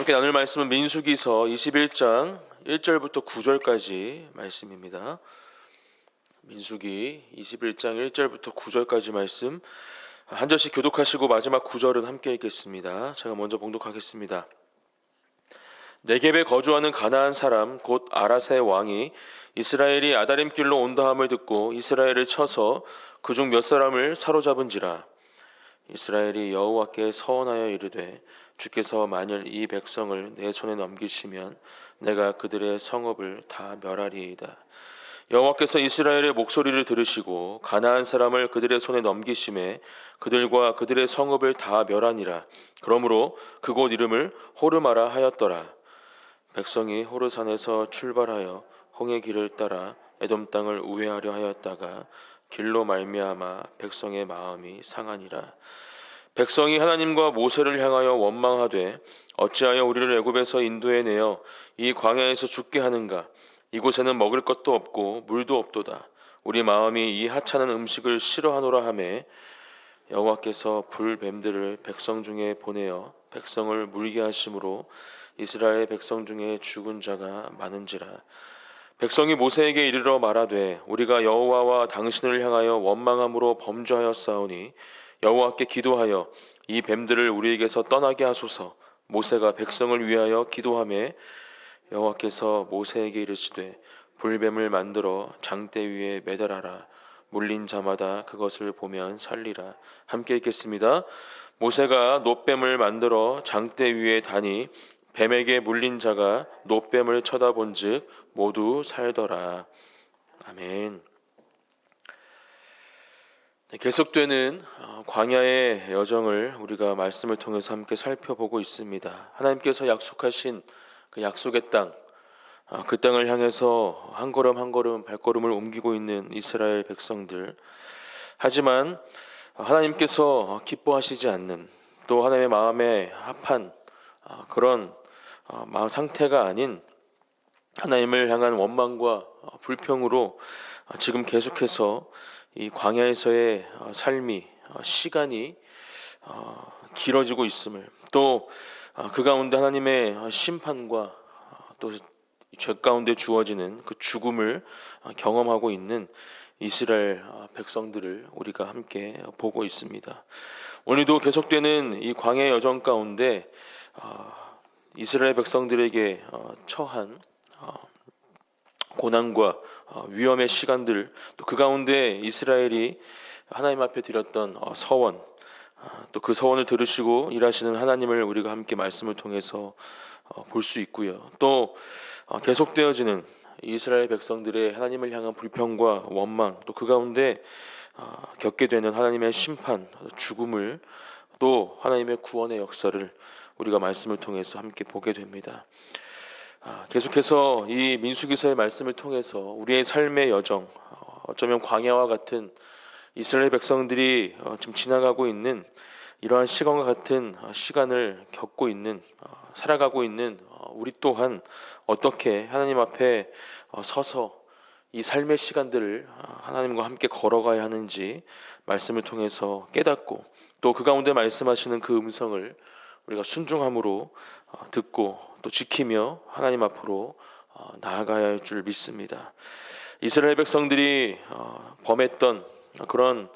함께 나눌 말씀은 민수기서 21장 1절부터 9절까지 말씀입니다. 민수기 21장 1절부터 9절까지 말씀 한 절씩 교독하시고 마지막 9절은 함께 읽겠습니다. 제가 먼저 봉독하겠습니다. 네겝에 거주하는 가나안 사람 곧 아라세 왕이 이스라엘이 아다림길로 온다함을 듣고 이스라엘을 쳐서 그중 몇 사람을 사로잡은지라. 이스라엘이 여호와께 서원하여 이르되 주께서 만일 이 백성을 내 손에 넘기시면 내가 그들의 성읍을 다 멸하리이다. 여호와께서 이스라엘의 목소리를 들으시고 가나안 사람을 그들의 손에 넘기심에 그들과 그들의 성읍을 다 멸하니라. 그러므로 그곳 이름을 호르마라 하였더라. 백성이 호르산에서 출발하여 홍해 길을 따라 에돔 땅을 우회하려 하였다가 길로 말미암아 백성의 마음이 상하니라. 백성이 하나님과 모세를 향하여 원망하되 어찌하여 우리를 애굽에서 인도해 내어 이 광야에서 죽게 하는가? 이곳에는 먹을 것도 없고 물도 없도다. 우리 마음이 이 하찮은 음식을 싫어하노라 하매 여호와께서 불뱀들을 백성 중에 보내어 백성을 물게 하심으로 이스라엘 백성 중에 죽은 자가 많은지라. 백성이 모세에게 이르러 말하되 우리가 여호와와 당신을 향하여 원망함으로 범죄하였사오니 여호와께 기도하여 이 뱀들을 우리에게서 떠나게 하소서. 모세가 백성을 위하여 기도하매 여호와께서 모세에게 이르시되 불뱀을 만들어 장대 위에 매달아라. 물린 자마다 그것을 보면 살리라. 함께 읽겠습니다. 모세가 놋뱀을 만들어 장대 위에 다니 뱀에게 물린 자가 놋뱀을 쳐다본즉 모두 살더라. 아멘. 계속되는 광야의 여정을 우리가 말씀을 통해서 함께 살펴보고 있습니다. 하나님께서 약속하신 그 약속의 땅, 그 땅을 향해서 한 걸음 한 걸음 발걸음을 옮기고 있는 이스라엘 백성들. 하지만 하나님께서 기뻐하시지 않는, 또 하나님의 마음에 합한 그런 마음 상태가 아닌 하나님을 향한 원망과 불평으로 지금 계속해서 이 광야에서의 삶이 시간이 길어지고 있음을, 또 그 가운데 하나님의 심판과 또 죄 가운데 주어지는 그 죽음을 경험하고 있는 이스라엘 백성들을 우리가 함께 보고 있습니다. 오늘도 계속되는 이 광야의 여정 가운데 이스라엘 백성들에게 처한 고난과 위험의 시간들, 또 그 가운데 이스라엘이 하나님 앞에 드렸던 서원, 또 그 서원을 들으시고 일하시는 하나님을 우리가 함께 말씀을 통해서 볼 수 있고요. 또 계속되어지는 이스라엘 백성들의 하나님을 향한 불평과 원망, 또 그 가운데 겪게 되는 하나님의 심판, 죽음을, 또 하나님의 구원의 역사를 우리가 말씀을 통해서 함께 보게 됩니다. 계속해서 이 민수기서의 말씀을 통해서 우리의 삶의 여정, 어쩌면 광야와 같은 이스라엘 백성들이 지금 지나가고 있는 이러한 시간과 같은 시간을 겪고 있는, 살아가고 있는 우리 또한 어떻게 하나님 앞에 서서 이 삶의 시간들을 하나님과 함께 걸어가야 하는지 말씀을 통해서 깨닫고, 또 그 가운데 말씀하시는 그 음성을 우리가 순종함으로 듣고 또 지키며 하나님 앞으로 나아가야 할 줄 믿습니다. 이스라엘 백성들이 범했던 그런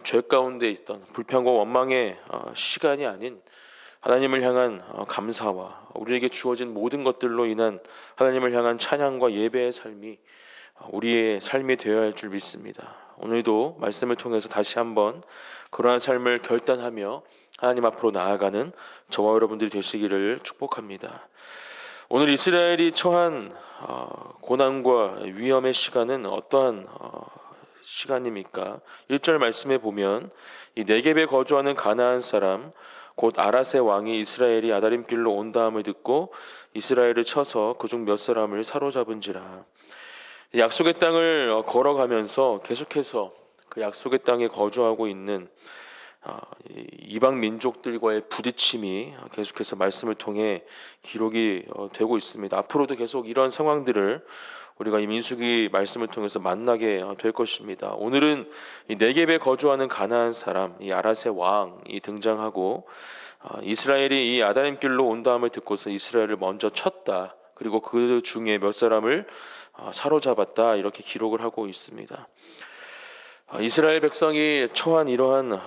죄 가운데 있던 불평과 원망의 시간이 아닌 하나님을 향한 감사와 우리에게 주어진 모든 것들로 인한 하나님을 향한 찬양과 예배의 삶이 우리의 삶이 되어야 할 줄 믿습니다. 오늘도 말씀을 통해서 다시 한번 그러한 삶을 결단하며 하나님 앞으로 나아가는 저와 여러분들이 되시기를 축복합니다. 오늘 이스라엘이 처한 고난과 위험의 시간은 어떠한 시간입니까? 1절 말씀에 보면 이 네겝에 거주하는 가나안 사람 곧 아라세 왕이 이스라엘이 아다림길로 온다함을 듣고 이스라엘을 쳐서 그중 몇 사람을 사로잡은지라. 약속의 땅을 걸어가면서 계속해서 그 약속의 땅에 거주하고 있는 이방 민족들과의 부딪힘이 계속해서 말씀을 통해 기록이 되고 있습니다. 앞으로도 계속 이런 상황들을 우리가 이 민수기 말씀을 통해서 만나게 될 것입니다. 오늘은 이 네겝에 거주하는 가나안 사람, 이 아라세 왕이 등장하고 이스라엘이 이 아다림 길로 온다함을 듣고서 이스라엘을 먼저 쳤다. 그리고 그 중에 몇 사람을 사로잡았다. 이렇게 기록을 하고 있습니다. 이스라엘 백성이 처한 이러한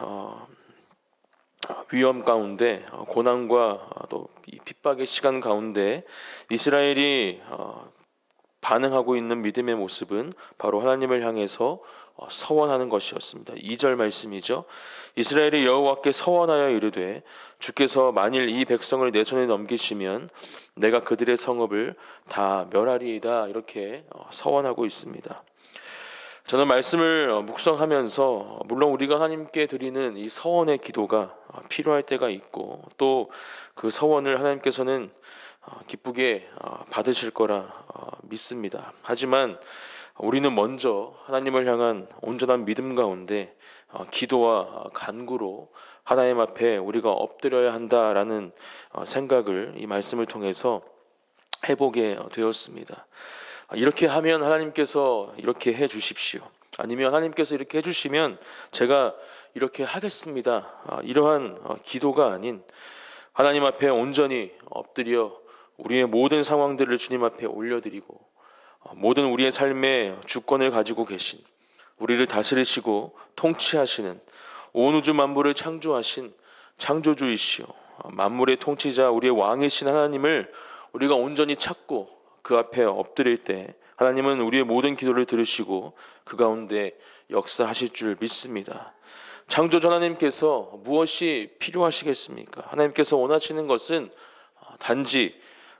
위험 가운데, 고난과 또 핍박의 시간 가운데 이스라엘이 반응하고 있는 믿음의 모습은 바로 하나님을 향해서 서원하는 것이었습니다. 2절 말씀이죠. 이스라엘이 여호와께 서원하여 이르되 주께서 만일 이 백성을 내 손에 넘기시면 내가 그들의 성읍을 다 멸하리이다. 이렇게 서원하고 있습니다. 저는 말씀을 묵상하면서 물론 우리가 하나님께 드리는 이 서원의 기도가 필요할 때가 있고 또 그 서원을 하나님께서는 기쁘게 받으실 거라 믿습니다. 하지만 우리는 먼저 하나님을 향한 온전한 믿음 가운데 기도와 간구로 하나님 앞에 우리가 엎드려야 한다라는 생각을 이 말씀을 통해서 해보게 되었습니다. 이렇게 하면 하나님께서 이렇게 해 주십시오. 아니면 하나님께서 이렇게 해 주시면 제가 이렇게 하겠습니다. 이러한 기도가 아닌 하나님 앞에 온전히 엎드려 우리의 모든 상황들을 주님 앞에 올려드리고 모든 우리의 삶의 주권을 가지고 계신, 우리를 다스리시고 통치하시는, 온 우주 만물을 창조하신 창조주이시오 만물의 통치자 우리의 왕이신 하나님을 우리가 온전히 찾고 그 앞에 엎드릴 때 하나님은 우리의 모든 기도를 들으시고 그 가운데 역사하실 줄 믿습니다. 창조주 하나님께서 무엇이 필요하시겠습니까? 하나님께서 원하시는 것은 단지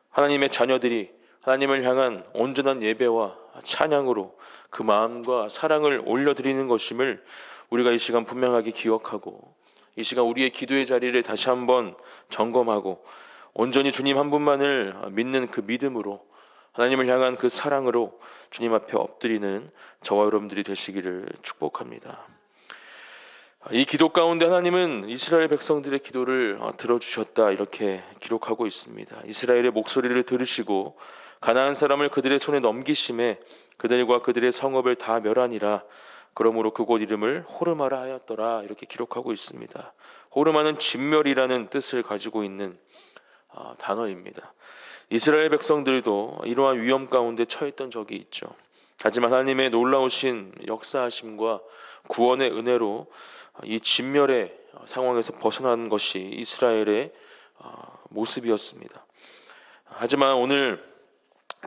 하나님의 자녀들이 하나님을 향한 온전한 예배와 찬양으로 그 마음과 사랑을 올려드리는 것임을 우리가 이 시간 분명하게 기억하고 이 시간 우리의 기도의 자리를 다시 한번 점검하고 온전히 주님 한 분만을 믿는 그 믿음으로 하나님을 향한 그 사랑으로 주님 앞에 엎드리는 저와 여러분들이 되시기를 축복합니다. 이 기도 가운데 하나님은 이스라엘 백성들의 기도를 들어주셨다 이렇게 기록하고 있습니다. 이스라엘의 목소리를 들으시고 가나안 사람을 그들의 손에 넘기심에 그들과 그들의 성읍을 다 멸하니라. 그러므로 그곳 이름을 호르마라 하였더라 이렇게 기록하고 있습니다. 호르마는 진멸이라는 뜻을 가지고 있는 단어입니다. 이스라엘 백성들도 이러한 위험 가운데 처했던 적이 있죠. 하지만 하나님의 놀라우신 역사하심과 구원의 은혜로 이 진멸의 상황에서 벗어나는 것이 이스라엘의 모습이었습니다. 하지만 오늘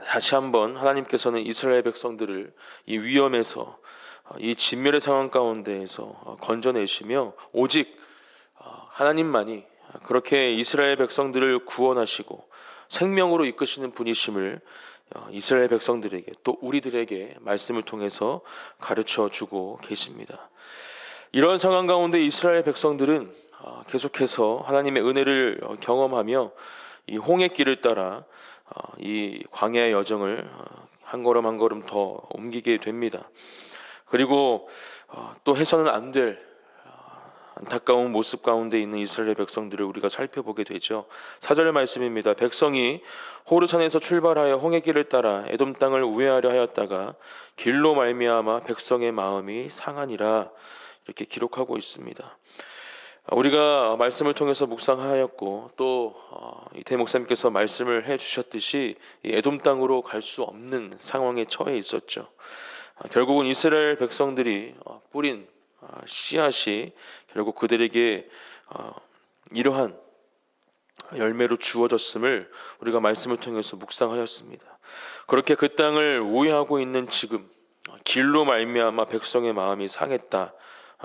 다시 한번 하나님께서는 이스라엘 백성들을 이 위험에서 이 진멸의 상황 가운데에서 건져내시며 오직 하나님만이 그렇게 이스라엘 백성들을 구원하시고 생명으로 이끄시는 분이심을 이스라엘 백성들에게 또 우리들에게 말씀을 통해서 가르쳐 주고 계십니다. 이런 상황 가운데 이스라엘 백성들은 계속해서 하나님의 은혜를 경험하며 이 홍해길을 따라 이 광야의 여정을 한 걸음 한 걸음 더 옮기게 됩니다. 그리고 또 해서는 안 될 안타까운 모습 가운데 있는 이스라엘 백성들을 우리가 살펴보게 되죠. 4절 말씀입니다. 백성이 호르산에서 출발하여 홍해길을 따라 에돔 땅을 우회하려 하였다가 길로 말미암아 백성의 마음이 상하니라 이렇게 기록하고 있습니다. 우리가 말씀을 통해서 묵상하였고 또 이태 목사님께서 말씀을 해주셨듯이 이 에돔 땅으로 갈 수 없는 상황에 처해 있었죠. 결국은 이스라엘 백성들이 뿌린 씨앗이 결국 그들에게 이러한 열매로 주어졌음을 우리가 말씀을 통해서 묵상하였습니다. 그렇게 그 땅을 우회하고 있는 지금 길로 말미암아 백성의 마음이 상했다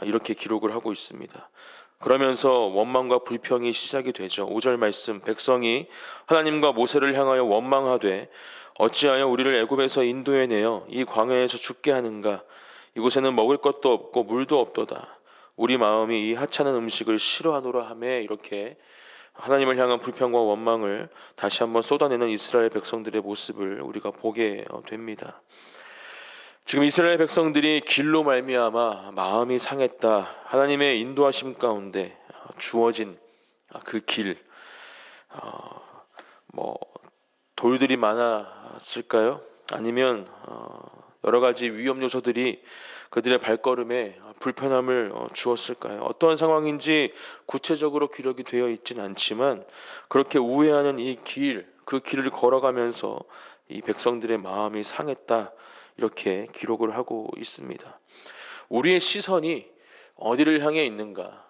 이렇게 기록을 하고 있습니다. 그러면서 원망과 불평이 시작이 되죠. 5절 말씀 백성이 하나님과 모세를 향하여 원망하되 어찌하여 우리를 애굽에서 인도해내어 이 광야에서 죽게 하는가. 이곳에는 먹을 것도 없고 물도 없도다. 우리 마음이 이 하찮은 음식을 싫어하노라 하매 이렇게 하나님을 향한 불평과 원망을 다시 한번 쏟아내는 이스라엘 백성들의 모습을 우리가 보게 됩니다. 지금 이스라엘 백성들이 길로 말미암아 마음이 상했다. 하나님의 인도하심 가운데 주어진 그 길, 돌들이 많았을까요? 아니면 여러 가지 위험 요소들이 그들의 발걸음에 불편함을 주었을까요? 어떠한 상황인지 구체적으로 기록이 되어 있지는 않지만 그렇게 우회하는 그 길을 걸어가면서 이 백성들의 마음이 상했다, 이렇게 기록을 하고 있습니다. 우리의 시선이 어디를 향해 있는가?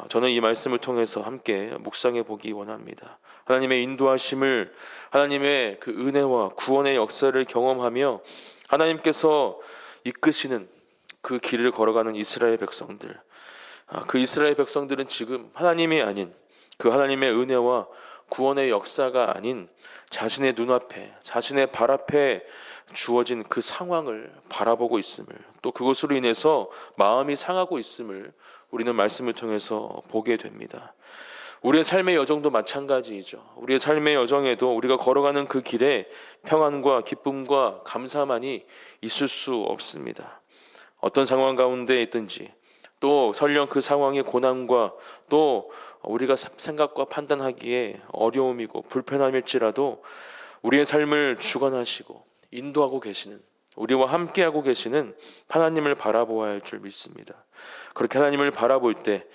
저는 이 말씀을 통해서 함께 묵상해 보기 원합니다. 하나님의 인도하심을, 하나님의 그 은혜와 구원의 역사를 경험하며 하나님께서 이끄시는 그 길을 걸어가는 이스라엘 백성들, 그 이스라엘 백성들은 지금 하나님이 아닌, 그 하나님의 은혜와 구원의 역사가 아닌 자신의 눈앞에, 자신의 발 앞에 주어진 그 상황을 바라보고 있음을, 또 그것으로 인해서 마음이 상하고 있음을 우리는 말씀을 통해서 보게 됩니다. 우리의 삶의 여정도 마찬가지이죠. 우리의 삶의 여정에도 우리가 걸어가는 그 길에 평안과 기쁨과 감사만이 있을 수 없습니다. 어떤 상황 가운데 있든지, 또 설령 그 상황의 고난과 또 우리가 생각과 판단하기에 어려움이고 불편함일지라도 우리의 삶을 주관하시고 인도하고 계시는, 우리와 함께하고 계시는 하나님을 바라보아야 할 줄 믿습니다. 그렇게 하나님을 바라볼 때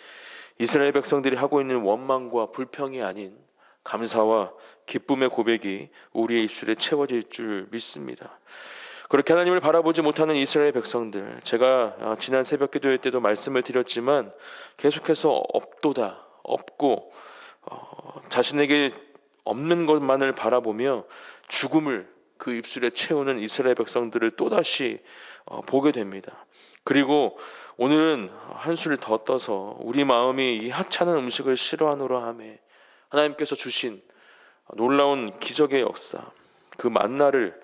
이스라엘 백성들이 하고 있는 원망과 불평이 아닌 감사와 기쁨의 고백이 우리의 입술에 채워질 줄 믿습니다. 그렇게 하나님을 바라보지 못하는 이스라엘 백성들, 제가 지난 새벽 기도회 때도 말씀을 드렸지만 계속해서 없고 자신에게 없는 것만을 바라보며 죽음을 그 입술에 채우는 이스라엘 백성들을 또다시 보게 됩니다. 그리고 오늘은 한수를 더 떠서 우리 마음이 이 하찮은 음식을 싫어하노라 하매 하나님께서 주신 놀라운 기적의 역사, 그 만나를,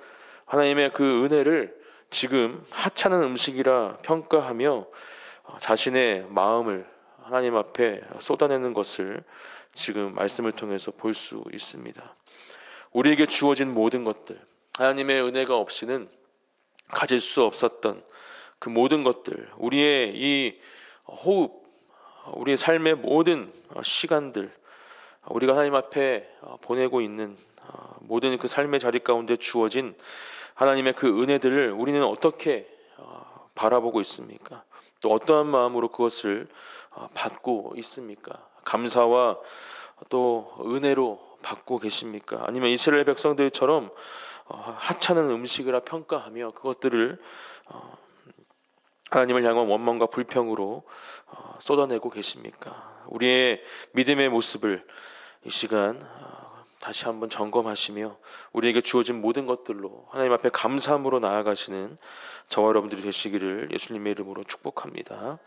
하나님의 그 은혜를 지금 하찮은 음식이라 평가하며 자신의 마음을 하나님 앞에 쏟아내는 것을 지금 말씀을 통해서 볼 수 있습니다. 우리에게 주어진 모든 것들, 하나님의 은혜가 없이는 가질 수 없었던 그 모든 것들, 우리의 이 호흡, 우리의 삶의 모든 시간들, 우리가 하나님 앞에 보내고 있는 모든 그 삶의 자리 가운데 주어진 하나님의 그 은혜들을 우리는 어떻게 바라보고 있습니까? 또 어떠한 마음으로 그것을 받고 있습니까? 감사와 또 은혜로 받고 계십니까? 아니면 이스라엘 백성들처럼 하찮은 음식이라 평가하며 그것들을 하나님을 향한 원망과 불평으로 쏟아내고 계십니까? 우리의 믿음의 모습을 이 시간 다시 한번 점검하시며 우리에게 주어진 모든 것들로 하나님 앞에 감사함으로 나아가시는 저와 여러분들이 되시기를 예수님의 이름으로 축복합니다.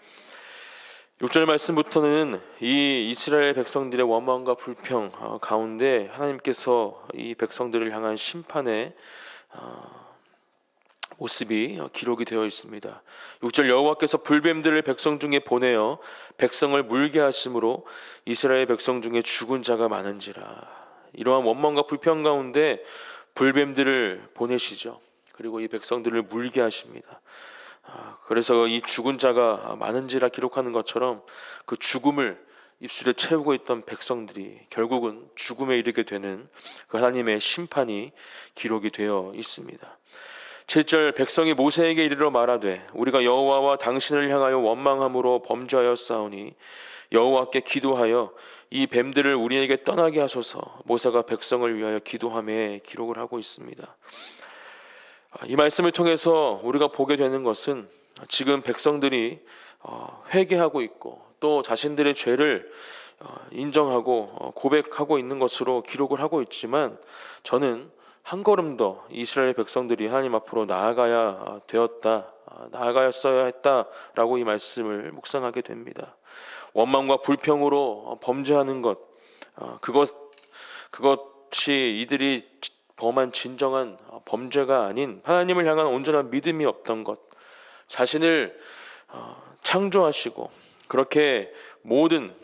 6절 말씀부터는 이 이스라엘 백성들의 원망과 불평 가운데 하나님께서 이 백성들을 향한 심판의 모습이 기록이 되어 있습니다. 6절, 여호와께서 불뱀들을 백성 중에 보내어 백성을 물게 하심으로 이스라엘 백성 중에 죽은 자가 많은지라. 이러한 원망과 불평 가운데 불뱀들을 보내시죠. 그리고 이 백성들을 물게 하십니다. 그래서 이 죽은 자가 많은지라 기록하는 것처럼 그 죽음을 입술에 채우고 있던 백성들이 결국은 죽음에 이르게 되는 그 하나님의 심판이 기록이 되어 있습니다. 7절, 백성이 모세에게 이르러 말하되 우리가 여호와와 당신을 향하여 원망함으로 범죄하였사오니 여호와께 기도하여 이 뱀들을 우리에게 떠나게 하소서. 모세가 백성을 위하여 기도하며 기록을 하고 있습니다. 이 말씀을 통해서 우리가 보게 되는 것은 지금 백성들이 회개하고 있고 또 자신들의 죄를 인정하고 고백하고 있는 것으로 기록을 하고 있지만, 저는 한 걸음 더 이스라엘 백성들이 하나님 앞으로 나아가야 되었다, 나아가였어야 했다라고 이 말씀을 묵상하게 됩니다. 원망과 불평으로 범죄하는 것, 그것이 이들이 범한 진정한 범죄가 아닌 하나님을 향한 온전한 믿음이 없던 것, 자신을 창조하시고 그렇게 모든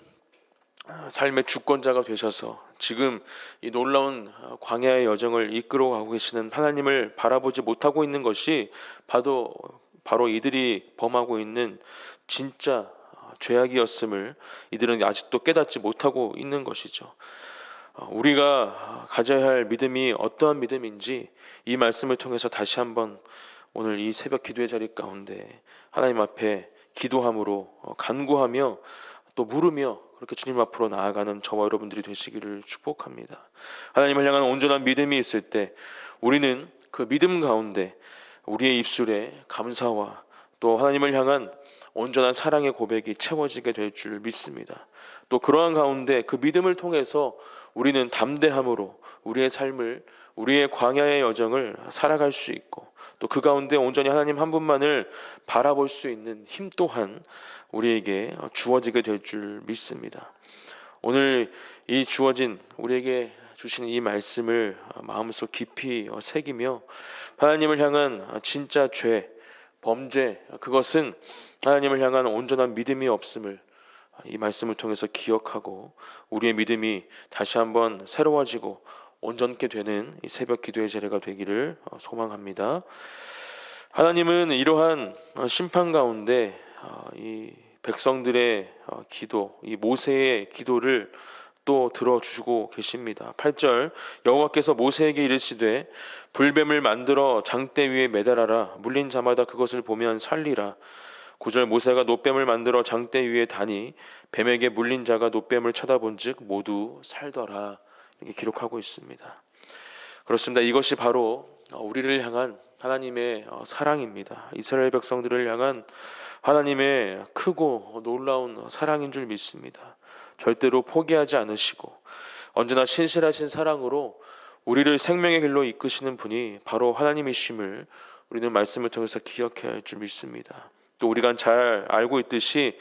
삶의 주권자가 되셔서 지금 이 놀라운 광야의 여정을 이끌어가고 계시는 하나님을 바라보지 못하고 있는 것이 바로 이들이 범하고 있는 진짜 죄악이었음을 이들은 아직도 깨닫지 못하고 있는 것이죠. 우리가 가져야 할 믿음이 어떠한 믿음인지 이 말씀을 통해서 다시 한번 오늘 이 새벽 기도의 자리 가운데 하나님 앞에 기도함으로 간구하며 또 물으며 그렇게 주님 앞으로 나아가는 저와 여러분들이 되시기를 축복합니다. 하나님을 향한 온전한 믿음이 있을 때 우리는 그 믿음 가운데 우리의 입술에 감사와 또 하나님을 향한 온전한 사랑의 고백이 채워지게 될 줄 믿습니다. 또 그러한 가운데 그 믿음을 통해서 우리는 담대함으로 우리의 삶을, 우리의 광야의 여정을 살아갈 수 있고 또 그 가운데 온전히 하나님 한 분만을 바라볼 수 있는 힘 또한 우리에게 주어지게 될 줄 믿습니다. 오늘 이 주어진 우리에게 주신 이 말씀을 마음속 깊이 새기며 하나님을 향한 진짜 죄, 범죄, 그것은 하나님을 향한 온전한 믿음이 없음을 이 말씀을 통해서 기억하고 우리의 믿음이 다시 한번 새로워지고 온전케 되는 이 새벽 기도의 자리가 되기를 소망합니다. 하나님은 이러한 심판 가운데 이 백성들의 기도, 이 모세의 기도를 또 들어주시고 계십니다. 8절 여호와께서 모세에게 이르시되 불뱀을 만들어 장대 위에 매달아라. 물린 자마다 그것을 보면 살리라. 9절 모세가 놋뱀을 만들어 장대 위에 다니 뱀에게 물린 자가 놋뱀을 쳐다본즉 모두 살더라. 이렇게 기록하고 있습니다. 그렇습니다. 이것이 바로 우리를 향한 하나님의 사랑입니다. 이스라엘 백성들을 향한 하나님의 크고 놀라운 사랑인 줄 믿습니다. 절대로 포기하지 않으시고 언제나 신실하신 사랑으로 우리를 생명의 길로 이끄시는 분이 바로 하나님이심을 우리는 말씀을 통해서 기억해야 할 줄 믿습니다. 또 우리가 잘 알고 있듯이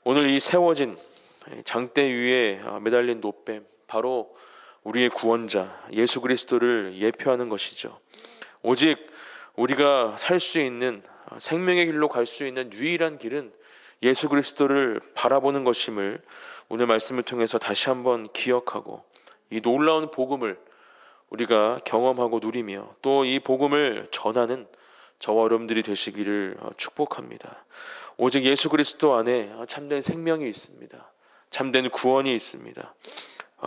오늘 이 세워진 장대 위에 매달린 놋뱀, 바로 우리의 구원자 예수 그리스도를 예표하는 것이죠. 오직 우리가 살 수 있는 생명의 길로 갈 수 있는 유일한 길은 예수 그리스도를 바라보는 것임을 오늘 말씀을 통해서 다시 한번 기억하고 이 놀라운 복음을 우리가 경험하고 누리며 또 이 복음을 전하는 저와 여러분들이 되시기를 축복합니다. 오직 예수 그리스도 안에 참된 생명이 있습니다. 참된 구원이 있습니다.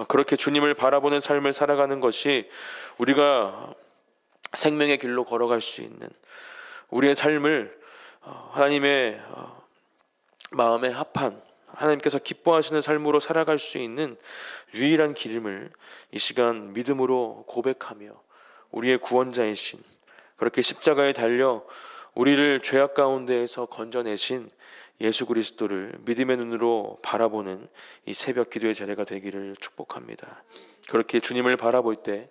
그렇게 주님을 바라보는 삶을 살아가는 것이 우리가 생명의 길로 걸어갈 수 있는 우리의 삶을 하나님의 마음에 합한 하나님께서 기뻐하시는 삶으로 살아갈 수 있는 유일한 길임을 이 시간 믿음으로 고백하며 우리의 구원자이신 그렇게 십자가에 달려 우리를 죄악 가운데에서 건져내신 예수 그리스도를 믿음의 눈으로 바라보는 이 새벽 기도의 자리가 되기를 축복합니다. 그렇게 주님을 바라볼 때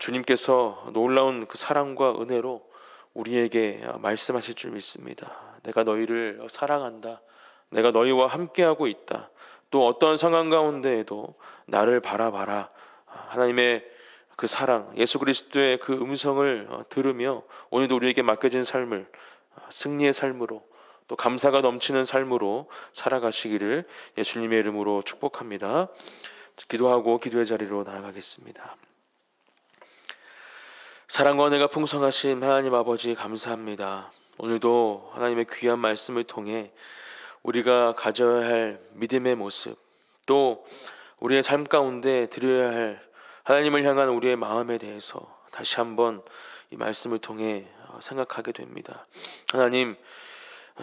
주님께서 놀라운 그 사랑과 은혜로 우리에게 말씀하실 줄 믿습니다. 내가 너희를 사랑한다. 내가 너희와 함께하고 있다. 또 어떠한 상황 가운데에도 나를 바라봐라. 하나님의 그 사랑, 예수 그리스도의 그 음성을 들으며 오늘도 우리에게 맡겨진 삶을 승리의 삶으로 또 감사가 넘치는 삶으로 살아가시기를 예수님의 이름으로 축복합니다. 기도하고 기도의 자리로 나아가겠습니다. 사랑과 은혜가 풍성하신 하나님 아버지 감사합니다. 오늘도 하나님의 귀한 말씀을 통해 우리가 가져야 할 믿음의 모습, 또 우리의 삶 가운데 드려야 할 하나님을 향한 우리의 마음에 대해서 다시 한번 이 말씀을 통해 생각하게 됩니다. 하나님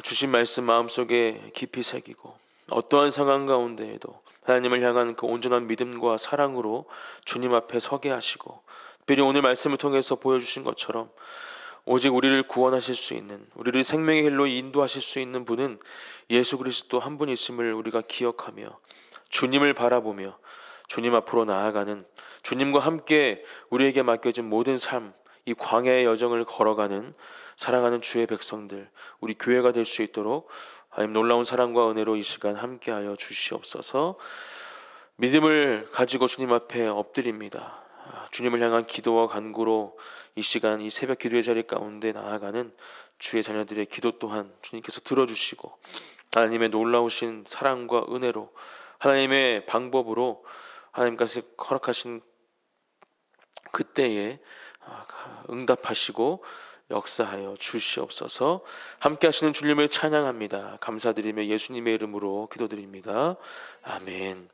주신 말씀 마음속에 깊이 새기고 어떠한 상황 가운데에도 하나님을 향한 그 온전한 믿음과 사랑으로 주님 앞에 서게 하시고 특별히 오늘 말씀을 통해서 보여주신 것처럼 오직 우리를 구원하실 수 있는, 우리를 생명의 길로 인도하실 수 있는 분은 예수 그리스도 한 분이심을 우리가 기억하며 주님을 바라보며 주님 앞으로 나아가는, 주님과 함께 우리에게 맡겨진 모든 삶, 이 광야의 여정을 걸어가는 사랑하는 주의 백성들, 우리 교회가 될 수 있도록 하나님 놀라운 사랑과 은혜로 이 시간 함께하여 주시옵소서. 믿음을 가지고 주님 앞에 엎드립니다. 주님을 향한 기도와 간구로 이 시간 이 새벽 기도의 자리 가운데 나아가는 주의 자녀들의 기도 또한 주님께서 들어주시고 하나님의 놀라우신 사랑과 은혜로 하나님의 방법으로 하나님께서 허락하신 그때에 응답하시고 역사하여 주시옵소서. 함께 하시는 주님을 찬양합니다. 감사드리며 예수님의 이름으로 기도드립니다. 아멘.